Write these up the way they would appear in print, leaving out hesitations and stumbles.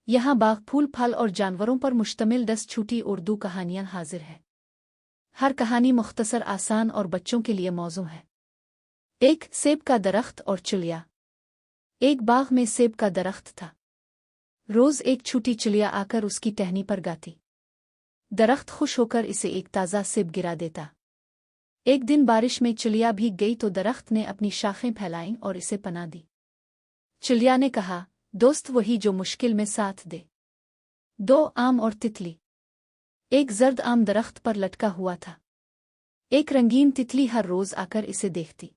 यहाँ बाग फूल फल और जानवरों पर मुश्तमिल 10 छोटी उर्दू कहानियाँ हाजिर है। हर कहानी मुख्तसर, आसान और बच्चों के लिए मौजू है। एक सेब का दरख्त और चिड़िया। एक बाग में सेब का दरख्त था। रोज एक छोटी चिड़िया आकर उसकी टहनी पर गाती। दरख्त खुश होकर इसे एक ताज़ा सेब गिरा देता। एक दिन बारिश में चिड़िया भीग गई तो दरख्त ने अपनी शाखें फैलाईं और इसे पनाह दी। चिड़िया ने कहा, दोस्त वही जो मुश्किल में साथ दे। 2 आम और तितली। एक जर्द आम दरख्त पर लटका हुआ था। एक रंगीन तितली हर रोज आकर इसे देखती।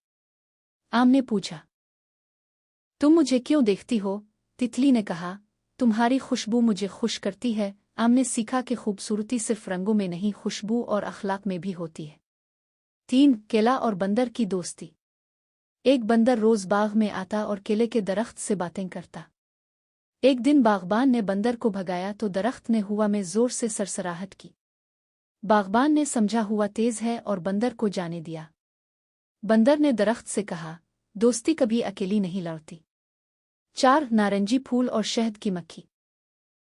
आम ने पूछा, तुम मुझे क्यों देखती हो? तितली ने कहा, तुम्हारी खुशबू मुझे खुश करती है। आम ने सीखा कि खूबसूरती सिर्फ रंगों में नहीं, खुशबू और अखलाक में भी होती है। 3 केला और बंदर की दोस्ती। एक बंदर रोज बाग में आता और केले के दरख्त से बातें करता। एक दिन बागबान ने बंदर को भगाया तो दरख्त ने हवा में जोर से सरसराहट की। बागबान ने समझा हुआ तेज है और बंदर को जाने दिया। बंदर ने दरख्त से कहा, दोस्ती कभी अकेली नहीं लड़ती। 4 नारंगी फूल और शहद की मक्खी।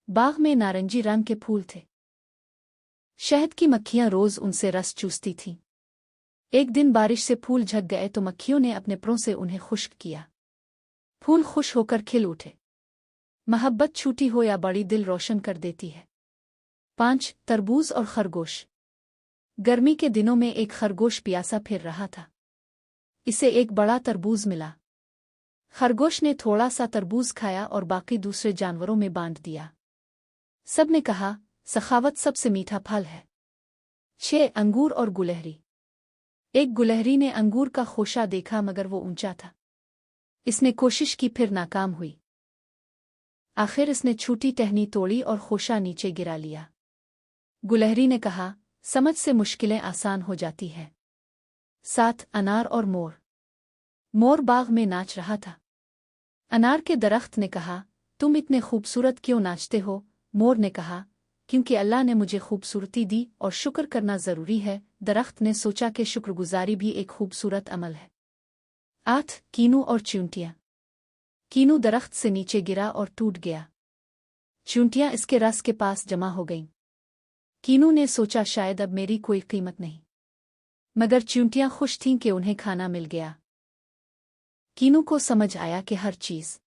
बाग में नारंगी रंग के फूल थे। शहद की मक्खियां रोज उनसे रस चूसती थीं। एक दिन बारिश से फूल झक गए तो मक्खियों ने अपने परों से उन्हें खुश्क किया। फूल खुश होकर खिल उठे। मोहब्बत छोटी हो या बड़ी, दिल रोशन कर देती है। 5 तरबूज और खरगोश। गर्मी के दिनों में एक खरगोश प्यासा फिर रहा था। इसे एक बड़ा तरबूज मिला। खरगोश ने थोड़ा सा तरबूज खाया और बाकी दूसरे जानवरों में बांट दिया। सब ने कहा, सखावत सबसे मीठा फल है। 6 अंगूर और गुलहरी। एक गुलहरी ने अंगूर का खोशा देखा मगर वो ऊंचा था। इसने कोशिश की फिर नाकाम हुई। आखिर इसने छोटी टहनी तोड़ी और खोशा नीचे गिरा लिया। गुलहरी ने कहा, समझ से मुश्किलें आसान हो जाती हैं। 7 अनार और मोर। मोर बाग में नाच रहा था। अनार के दरख्त ने कहा, तुम इतने खूबसूरत क्यों नाचते हो? मोर ने कहा, क्योंकि अल्लाह ने मुझे खूबसूरती दी और शुक्र करना जरूरी है। दरख्त ने सोचा कि शुक्रगुजारी भी एक खूबसूरत अमल है। 8 कीनू और चूंटियां। कीनू दरख्त से नीचे गिरा और टूट गया। चूंटियां इसके रस के पास जमा हो गईं। कीनू ने सोचा, शायद अब मेरी कोई कीमत नहीं। मगर चूंटियां खुश थीं कि उन्हें खाना मिल गया। कीनू को समझ आया कि हर चीज